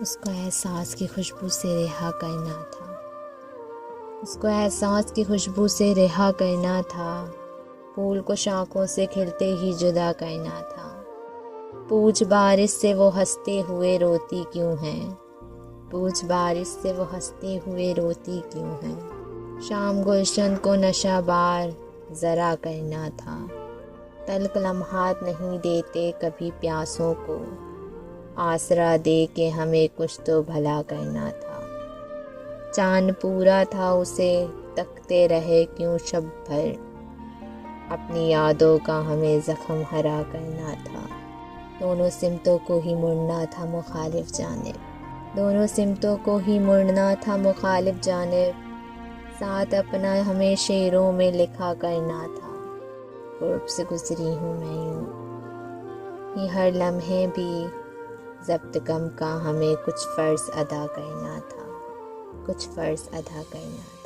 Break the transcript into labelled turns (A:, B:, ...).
A: اس کو احساس کی خوشبو سے رہا کرنا تھا، اس کو احساس کی خوشبو سے رہا کرنا تھا، پھول کو شاخوں سے کھلتے ہی جدا کرنا تھا۔ پوچھ بارش سے وہ ہنستے ہوئے روتی کیوں ہیں، پوچھ بارش سے وہ ہنستے ہوئے روتی کیوں ہیں۔ شام گلشن کو نشہ بار ذرا کرنا تھا، تلخ لمحات نہیں دیتے کبھی پیاسوں کو، آسرا دے کے ہمیں کچھ تو بھلا کرنا تھا۔ چاند پورا تھا اسے تکتے رہے کیوں شب بھر، اپنی یادوں کا ہمیں زخم ہرا کرنا تھا۔ دونوں سمتوں کو ہی مڑنا تھا مخالف جانب، دونوں سمتوں کو ہی مڑنا تھا مخالف جانب، ساتھ اپنا ہمیں شعروں میں لکھا کرنا تھا۔ قرب سے گزری ہوں میں یوں، یہ ہر لمحے بھی ضبط غم کا ہمیں کچھ فرض ادا کرنا تھا، کچھ فرض ادا کرنا تھا۔